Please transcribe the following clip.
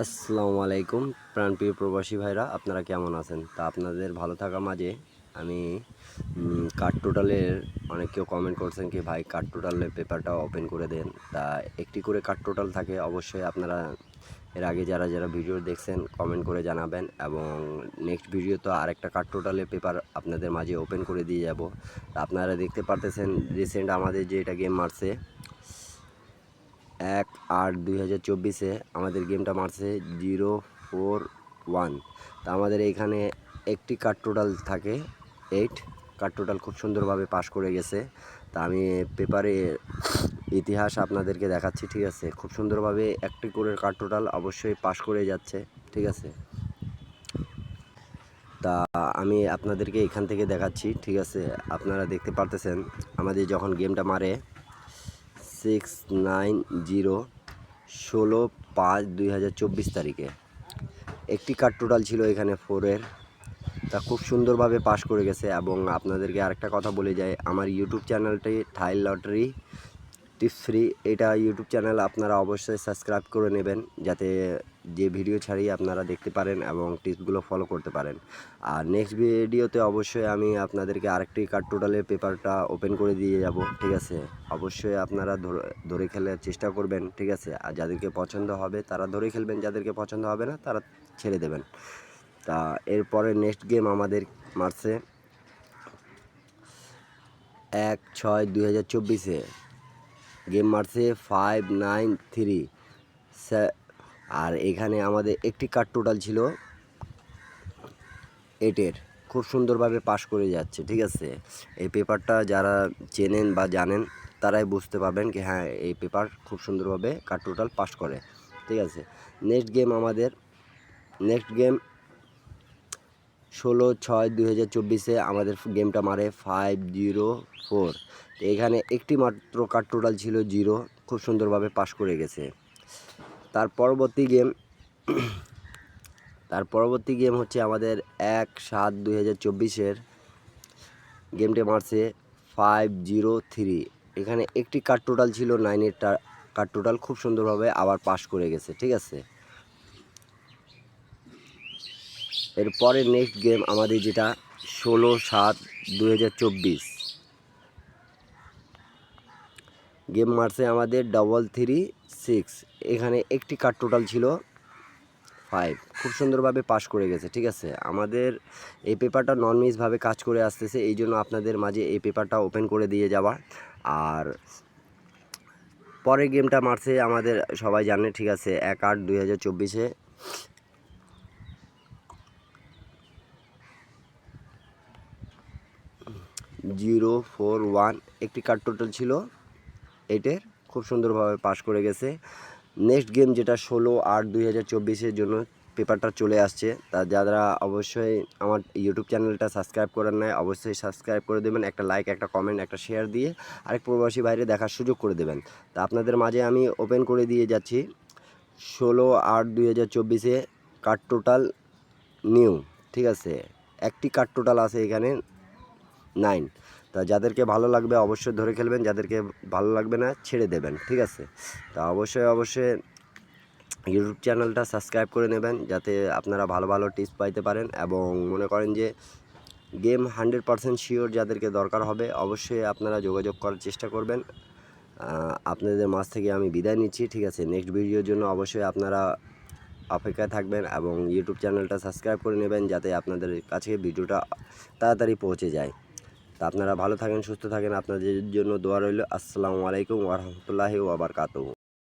আসসালামু আলাইকুম প্রাণপ্রিয় প্রবাসী ভাইরা, আপনারা কেমন আছেন? তা আপনাদের ভালো থাকা মাঝে আমি কার্ড টোটালের অনেক কেউ কমেন্ট করছেন কি ভাই কার্ড টোটালের পেপারটা ওপেন করে দেন। তা একটি করে কার্ড টোটাল থাকে, অবশ্যই আপনারা এর আগে যারা যারা ভিডিও দেখছেন কমেন্ট করে জানাবেন, এবং নেক্সট ভিডিও তো আরেকটা কার্ড টোটালের পেপার আপনাদের মাঝে ওপেন করে দিয়ে যাব। তা আপনারা দেখতে পারতেছেন রিসেন্ট আমাদের যে এটা গেম মারছে 1/8/2024 আমাদের গেমটা মারছে 041। তা আমাদের এইখানে একটি কার্ড টোটাল থাকে 8 কার্ড টোটাল খুব সুন্দরভাবে পাস করে গেছে। তা আমি পেপারে ইতিহাস আপনাদেরকে দেখাচ্ছি, ঠিক আছে? খুব সুন্দরভাবে একটি করে কার্ড টোটাল অবশ্যই পাস করে যাচ্ছে, ঠিক আছে? তা আমি আপনাদেরকে এখান থেকে দেখাচ্ছি, ঠিক আছে? আপনারা দেখতে পারতেছেন আমাদের যখন গেমটা মারে 690 16/5/2024 তারিখে একটি কার্ড টোটাল ছিল এখানে 4-এর। তা খুব সুন্দরভাবে পাস করে গেছে। এবং আপনাদেরকে আরেকটা কথা বলে যাই, আমার ইউটিউব চ্যানেলটি টাইল লটারি টিপস ফ্রি, এটা ইউটিউব চ্যানেল আপনারা অবশ্যই সাবস্ক্রাইব করে নেবেন, যাতে যে ভিডিও ছাড়ি আপনারা দেখতে পারেন এবং টিপসগুলো ফলো করতে পারেন। আর নেক্সট ভিডিওতে অবশ্যই আমি আপনাদেরকে আরেকটি কার্ড টোটালের পেপারটা ওপেন করে দিয়ে যাব, ঠিক আছে? অবশ্যই আপনারা ধরে খেলার চেষ্টা করবেন, ঠিক আছে? আর যাদেরকে পছন্দ হবে তারা ধরে খেলবেন, যাদেরকে পছন্দ হবে না তারা ছেড়ে দেবেন। তা এরপরে নেক্সট গেম আমাদের মারছে 1/6/2024 গেম মারছে 593। আর এখানে আমাদের একটি কার্ড টোটাল ছিল 8-এর। খুব সুন্দরভাবে পাস করে যাচ্ছে, ঠিক আছে? এই পেপারটা যারা চেনেন বা জানেন তারাই বুঝতে পারবেন কি হ্যাঁ এই পেপার খুব সুন্দরভাবে কার্ড টোটাল পাস করে, ঠিক আছে? নেক্সট গেম 16/6/2024 আমাদের গেমটা মারে 504। এখানে একটি মাত্র কার্ড টোটাল ছিল 0, খুব সুন্দরভাবে পাস করে গেছে। তার পরবর্তী গেম হচ্ছে আমাদের 1/7/2024 গেমটি মারছে 503। এখানে একটি কার্ড টোটাল ছিল 9-এর কার্ড টোটাল খুব সুন্দরভাবে আবার পাস করে গেছে, ঠিক আছে? এরপরে নেক্সট গেম আমাদের যেটা 16/7/2024 গেম মারছে আমাদের 336। এখানে একটি কার্ড টোটাল ছিল 5, খুব সুন্দরভাবে পাস করে গেছে, ঠিক আছে? আমাদের এই পেপারটা নন মিসভাবে কাজ করে আসতেছে, এই জন্য আপনাদের মাঝে এই পেপারটা ওপেন করে দিয়ে যাওয়া। আর পরের গেমটা মারছে আমাদের সবাই জানে, ঠিক আছে? 1/8/2024 041 একটি কার্ড টোটাল ছিল 8-এর, খুব সুন্দরভাবে পাস করে গেছে। নেক্সট গেম যেটা 16/8/2024 জন্য পেপারটা চলে আসছে। তা যারা অবশ্যই আমার ইউটিউব চ্যানেলটা সাবস্ক্রাইব করেন নাই অবশ্যই সাবস্ক্রাইব করে দেবেন, একটা লাইক, একটা কমেন্ট, একটা শেয়ার দিয়ে আরেক প্রবাসী বাইরে দেখার সুযোগ করে দেবেন। তা আপনাদের মাঝে আমি ওপেন করে দিয়ে যাচ্ছি 16/8/2024 কার্ড টোটাল নিউ, ঠিক আছে? একটি কার্ড টোটাল আছে এখানে 9। তা যাদেরকে ভালো লাগবে অবশ্যই ধরে খেলবেন, যাদেরকে ভালো লাগবে না ছেড়ে দেবেন, ঠিক আছে? তা অবশ্যই ইউটিউব চ্যানেলটা সাবস্ক্রাইব করে নেবেন, যাতে আপনারা ভালো ভালো টিপস পাইতে পারেন। এবং মনে করেন যে গেম 100% শিওর যাদেরকে দরকার হবে অবশ্যই আপনারা যোগাযোগ করার চেষ্টা করবেন। আপনাদের মাঝ থেকে আমি বিদায় নিচ্ছি, ঠিক আছে? নেক্সট ভিডিওর জন্য অবশ্যই আপনারা অপেক্ষায় থাকবেন এবং ইউটিউব চ্যানেলটা সাবস্ক্রাইব করে নেবেন, যাতে আপনাদের কাছে ভিডিওটা তাড়াতাড়ি পৌঁছে যায়। তা আপনারা ভালো থাকেন, সুস্থ থাকেন, আপনাদের জন্য দোয়া রইল। আসসালামু আলাইকুম ওয়া রাহমাতুল্লাহি ওয়া বারাকাতুহু।